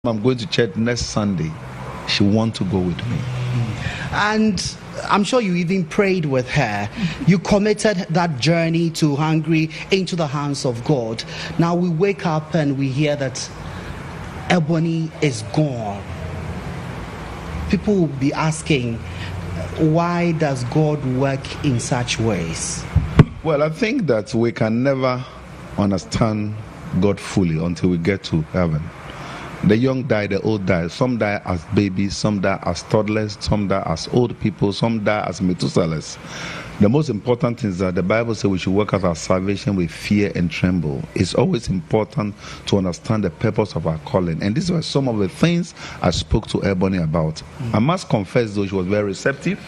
I'm going to church next Sunday, she wants to go with me. And I'm sure you even prayed with her. You committed that journey to Hungary into the hands of God. Now we wake up and we hear that Ebony is gone. People will be asking, why does God work in such ways? Well, I think that we can never understand God fully until we get to heaven. The young die, the old die. Some die as babies, some die as toddlers, some die as old people, some die as Methuselahs. The most important thing is that the Bible says we should work out our salvation with fear and tremble. It's always important to understand the purpose of our calling. And these were some of the things I spoke to Ebony about. I must confess, though, she was very receptive.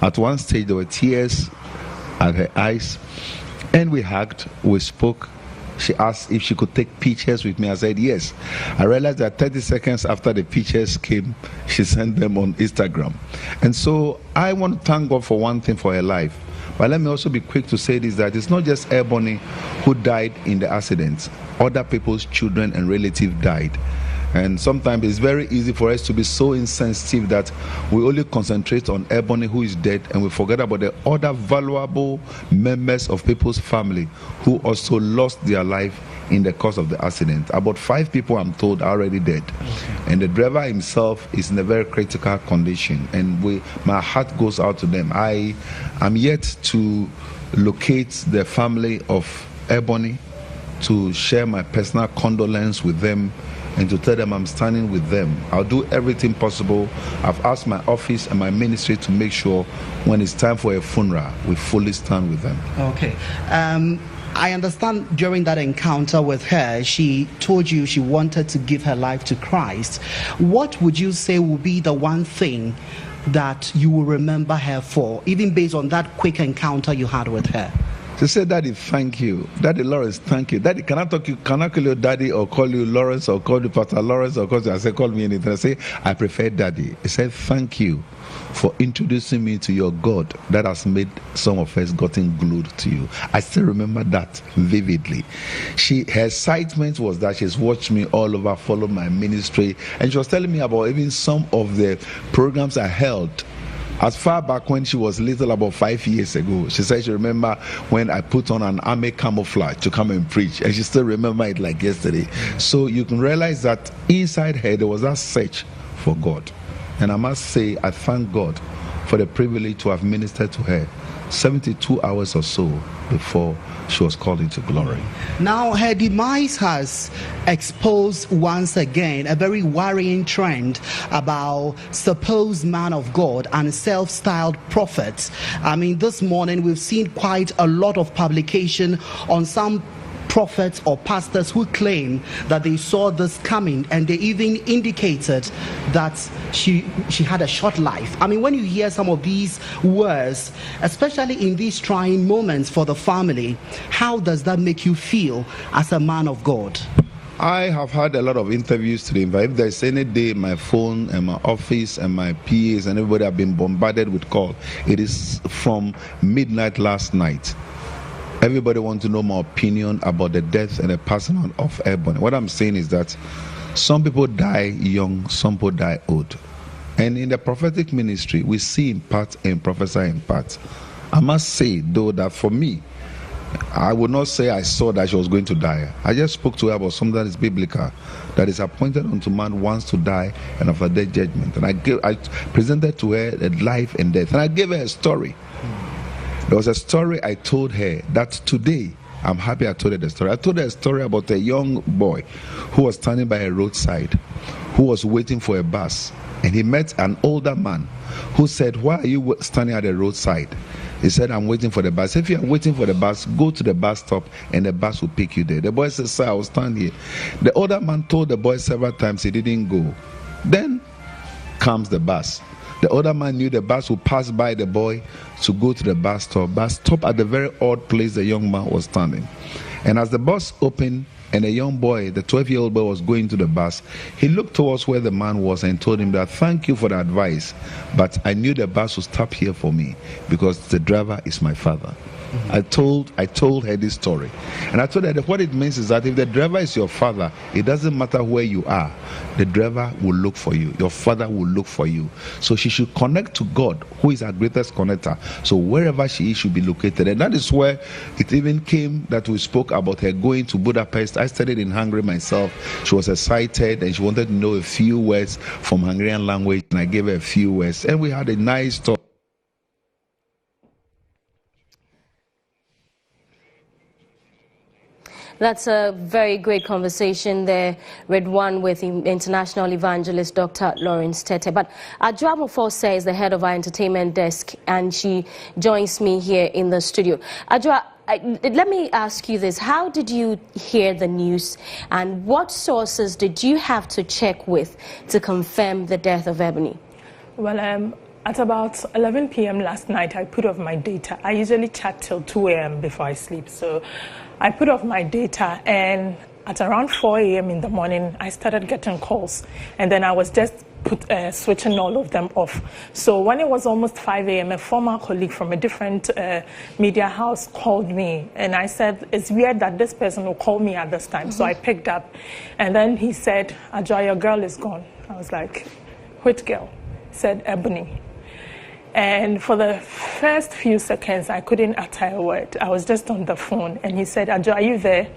At one stage, there were tears at her eyes. And we hugged, we spoke. She asked if she could take pictures with me. I said yes. I realized that 30 seconds after the pictures came, she sent them on Instagram. And so I want to thank God for one thing for her life. But let me also be quick to say this, that it's not just Ebony who died in the accident. Other people's children and relatives died. And sometimes it's very easy for us to be so insensitive that we only concentrate on Ebony, who is dead, and we forget about the other valuable members of people's family who also lost their life in the course of the accident. About 5 people, I'm told, are already dead. Okay. And the driver himself is in a very critical condition. And my heart goes out to them. I am yet to locate the family of Ebony, to share my personal condolence with them, and to tell them I'm standing with them. I'll do everything possible. I've asked my office and my ministry to make sure when it's time for a funeral, we fully stand with them. Okay. I understand during that encounter with her, she told you she wanted to give her life to Christ. What would you say will be the one thing that you will remember her for, even based on that quick encounter you had with her? She said, Daddy, thank you. Daddy Lawrence, thank you. Daddy, can I call you Daddy, or call you Lawrence, or call you Pastor Lawrence, or call me anything? I say, I prefer Daddy. He said, thank you for introducing me to your God that has made some of us gotten glued to you. I still remember that vividly. Her excitement was that she's watched me all over, followed my ministry, and she was telling me about even some of the programs I held as far back when she was little, about 5 years ago. She said she remember when I put on an army camouflage to come and preach, and she still remember it like yesterday. So you can realize that inside her there was that search for God. And I must say, I thank God for the privilege to have ministered to her 72 hours or so before she was called into glory. Now her demise has exposed once again a very worrying trend about supposed man of God and self-styled prophets. I mean, this morning we've seen quite a lot of publication on some prophets or pastors who claim that they saw this coming, and they even indicated that she had a short life. I mean, when you hear some of these words, especially in these trying moments for the family, how does that make you feel as a man of God? I have had a lot of interviews today, but if there's any day my phone and my office and my PAs and everybody have been bombarded with calls, it is from midnight last night. Everybody wants to know my opinion about the death and the passing on of Ebony. What I'm saying is that some people die young, some people die old. And in the prophetic ministry, we see in part and prophesy in part. I must say, though, that for me, I would not say I saw that she was going to die. I just spoke to her about something that is biblical, that is appointed unto man once to die, and after death judgment. And I presented to her the life and death, and I gave her a story. There was a story I told her that today, I'm happy I told her the story. I told her a story about a young boy who was standing by a roadside, who was waiting for a bus. And he met an older man who said, why are you standing at the roadside? He said, I'm waiting for the bus. If you are waiting for the bus, go to the bus stop and the bus will pick you there. The boy said, sir, I will stand here. The older man told the boy several times he didn't go. Then comes the bus. The older man knew the bus would pass by the boy to go to the bus stop at the very odd place the young man was standing. And as the bus opened, and a young boy, the 12-year-old boy, was going to the bus. He looked towards where the man was and told him that, thank you for the advice, but I knew the bus would stop here for me because the driver is my father. I told her this story, and I told her that what it means is that if the driver is your father, it doesn't matter where you are, the driver will look for you, your father will look for you. So she should connect to God, who is our greatest connector. So wherever she is should be located. And that is where it even came that we spoke about her going to Budapest. I studied in Hungary myself. She was excited and she wanted to know a few words from Hungarian language, and I gave her a few words, and we had a nice talk. That's a very great conversation there, Redwan, with international evangelist Dr. Lawrence Tetteh. But Adjoa Amofo says the head of our entertainment desk, and she joins me here in the studio. Adjoa, let me ask you this. How did you hear the news, and what sources did you have to check with to confirm the death of Ebony? Well, at about 11 p.m. last night, I put off my data. I usually chat till 2 a.m. before I sleep. So I put off my data, and at around 4 a.m. in the morning, I started getting calls. And then I was just switching all of them off. So when it was almost 5 a.m., a former colleague from a different media house called me. And I said, it's weird that this person will call me at this time. So I picked up. And then he said, Adjoa, your girl is gone. I was like, which girl? He said, Ebony. And for the first few seconds, I couldn't utter a word. I was just on the phone. And he said, Adjoa, are you there?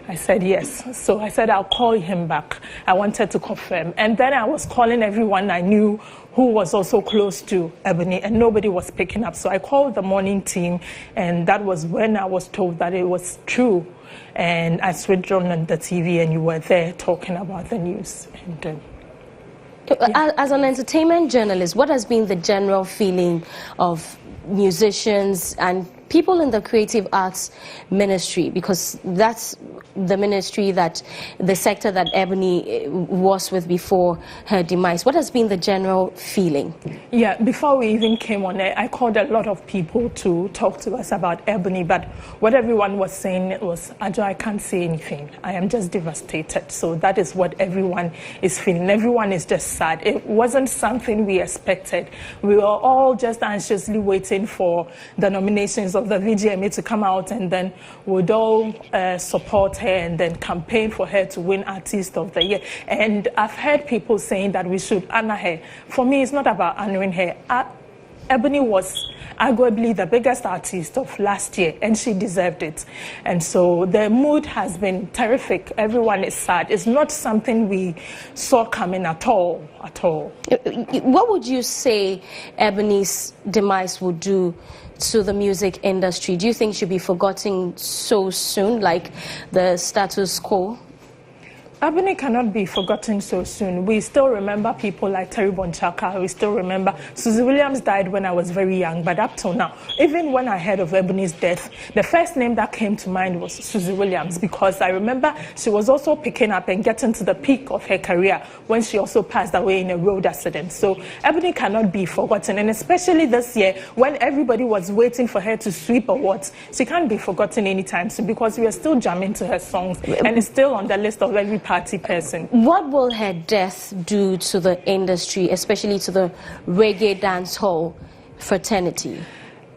I said, yes. So I said, I'll call him back. I wanted to confirm. And then I was calling everyone I knew who was also close to Ebony, and nobody was picking up. So I called the morning team, and that was when I was told that it was true. And I switched on the TV, and you were there talking about the news. And, as an entertainment journalist, what has been the general feeling of musicians and people in the creative arts ministry, because that's the ministry, that the sector that Ebony was with before her demise? What has been the general feeling? Yeah, before we even came on air, I called a lot of people to talk to us about Ebony, but what everyone was saying was, Adjoa, I can't say anything. I am just devastated. So that is what everyone is feeling. Everyone is just sad. It wasn't something we expected. We were all just anxiously waiting for the nominations of the VGMA to come out, and then we'd all support her and then campaign for her to win Artist of the Year. And I've heard people saying that we should honor her. For me, it's not about honoring her. Ebony was arguably the biggest artist of last year, and she deserved it. And so the mood has been terrific. Everyone is sad. It's not something we saw coming at all, at all. What would you say Ebony's demise would do to the music industry? Do you think she'll be forgotten so soon, like the status quo? Ebony cannot be forgotten so soon. We still remember people like Terry Bonchaka. We still remember Susie Williams died when I was very young, but up till now, even when I heard of Ebony's death, the first name that came to mind was Susie Williams, because I remember she was also picking up and getting to the peak of her career when she also passed away in a road accident. So Ebony cannot be forgotten, and especially this year when everybody was waiting for her to sweep awards, she can't be forgotten anytime soon, because we are still jamming to her songs and it's still on the list of every party person. What will her death do to the industry, especially to the reggae dancehall fraternity?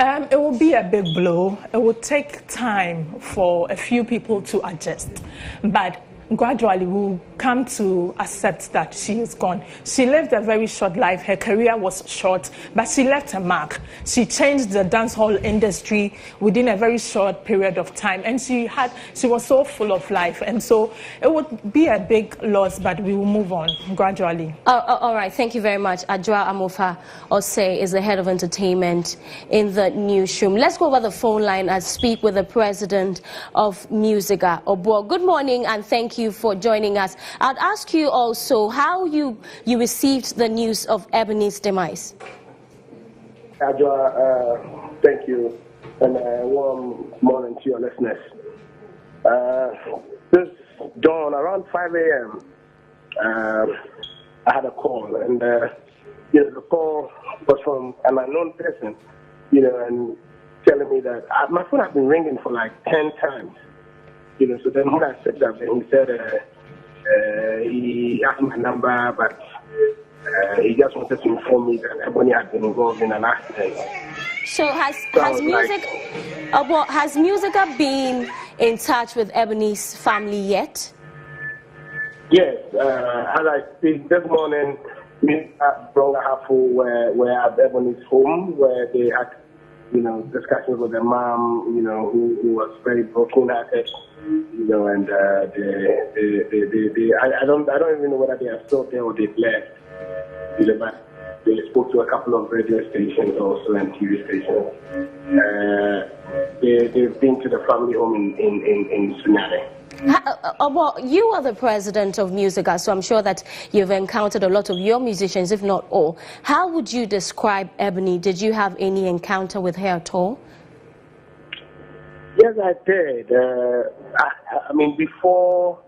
It will be a big blow. It will take time for a few people to adjust, but gradually we'll come to accept that she is gone. She lived a very short life. Her career was short, but she left a mark. She changed the dancehall industry within a very short period of time, and she was so full of life. And so it would be a big loss, but we will move on gradually. All right, thank you very much. Adjoa Amofo Osei is the head of entertainment in the newsroom. Let's go over the phone line and speak with the president of Musica, Obo. Good morning, and thank you for joining us. I'd ask you also how you received the news of Ebony's demise. Adjoa, thank you, and a warm morning to your listeners. This dawn around 5 a.m., I had a call, and the call was from an unknown person, and telling me that my phone had been ringing for like 10 times. So then when I said that, he said he asked my number, but he just wanted to inform me that Ebony had been involved in an accident. So has Musica been in touch with Ebony's family yet? Yes, as I speak this morning, Musica brought her were at Ebony's home where they had, discussions with their mom, who was very broken-hearted, and I don't even know whether they are still there or they've left. But they spoke to a couple of radio stations also and TV stations. They've been to the family home in Sunyani. Well, you are the president of Musica, so I'm sure that you've encountered a lot of your musicians, if not all. How would you describe Ebony? Did you have any encounter with her at all? Yes, I did. I mean, before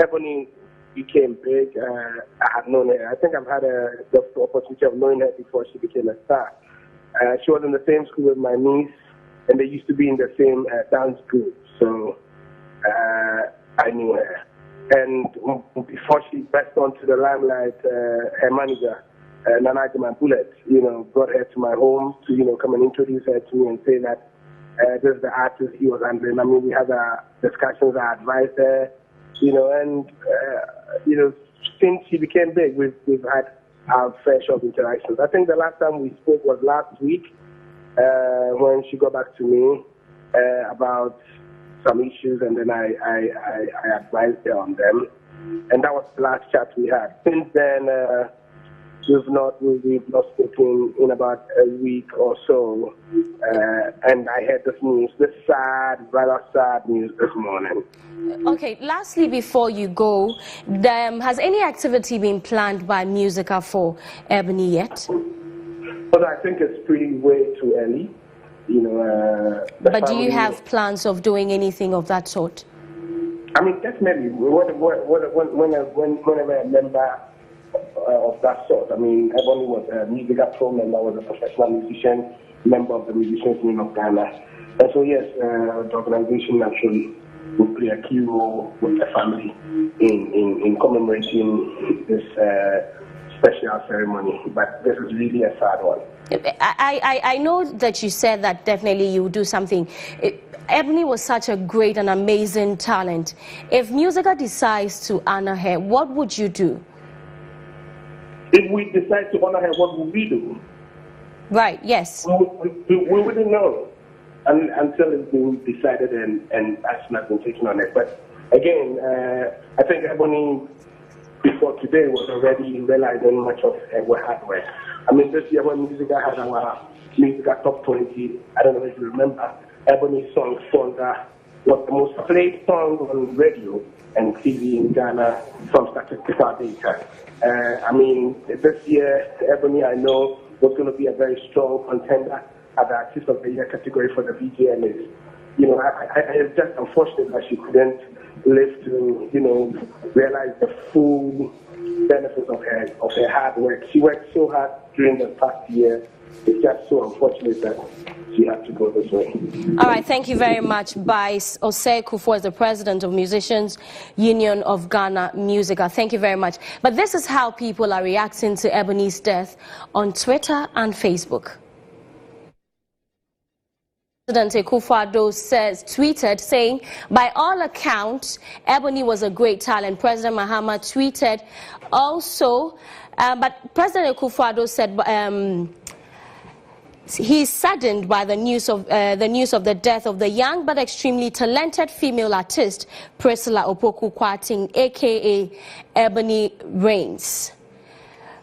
Ebony became big, I had known her. I think I've had the opportunity of knowing her before she became a star. She was in the same school with my niece, and they used to be in the same dance group. So I knew her. And before she burst onto the limelight, her manager, Nana Bullet, brought her to my home to, come and introduce her to me and say that this is the artist he was handling. I mean, we had discussions, I advised her, and, since she became big, we've had our fair share of interactions. I think the last time we spoke was last week when she got back to me about some issues, and then I advised her on them, and that was the last chat we had. Since then, we've not spoken in about a week or so, and I heard this news, this rather sad news this morning. Okay, lastly, before you go, has any activity been planned by Musica for Ebony yet? But I think it's pretty way too early. But do you have plans of doing anything of that sort? I mean, definitely. Whenever a member of that sort, I mean, Ebony was a Musica Pro member, was a professional musician, member of the Musicians Union of Ghana. And so, yes, the organization actually will play a key role with the family in commemorating this special ceremony. But this is really a sad one. I know that you said that definitely you would do something. Ebony was such a great and amazing talent. If Musica decides to honor her, what would you do? If we decide to honor her, what would we do? Right, yes. We wouldn't know until it's been decided and action has been taken on it. But again, I think Ebony, before today, was already realizing much of her hard work. I mean, this year when Musica had our Musica Top 20, I don't know if you remember, Ebony's song Fonda was the most played song on radio and TV in Ghana from statistical data. I mean, this year, Ebony, I know, was going to be a very strong contender at the Artist of the Year category for the VGMAs. It's just unfortunate that she couldn't live to, realize the full benefits of her hard work. She worked so hard during the past year. It's just so unfortunate that she had to go this way. All right, thank you very much, Vice Osei Kufuor, is the president of Musicians Union of Ghana Musica. Thank you very much. But this is how people are reacting to Ebony's death on Twitter and Facebook. President Kufuor tweeted saying, by all accounts, Ebony was a great talent. President Mahama tweeted also, but President Kufuor said he's saddened by the news of the death of the young but extremely talented female artist Priscilla Opoku-Kwarteng, aka Ebony Reigns.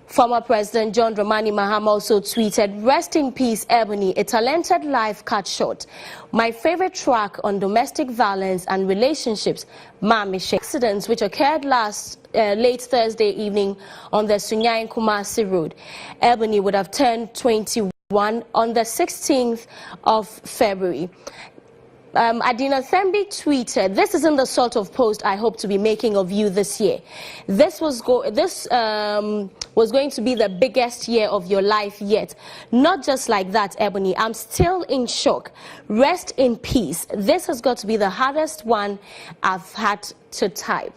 Former President John Dramani Mahama also tweeted, rest in peace, Ebony, a talented life cut short. My favorite track on domestic violence and relationships, Mami She. Accidents which occurred late Thursday evening on the Sunyani Kumasi Road. Ebony would have turned 21 on the 16th of February. Adina Thembi tweeted, "This isn't the sort of post I hope to be making of you this year. This was going to be the biggest year of your life yet. Not just like that, Ebony. I'm still in shock. Rest in peace. This has got to be the hardest one I've had to type."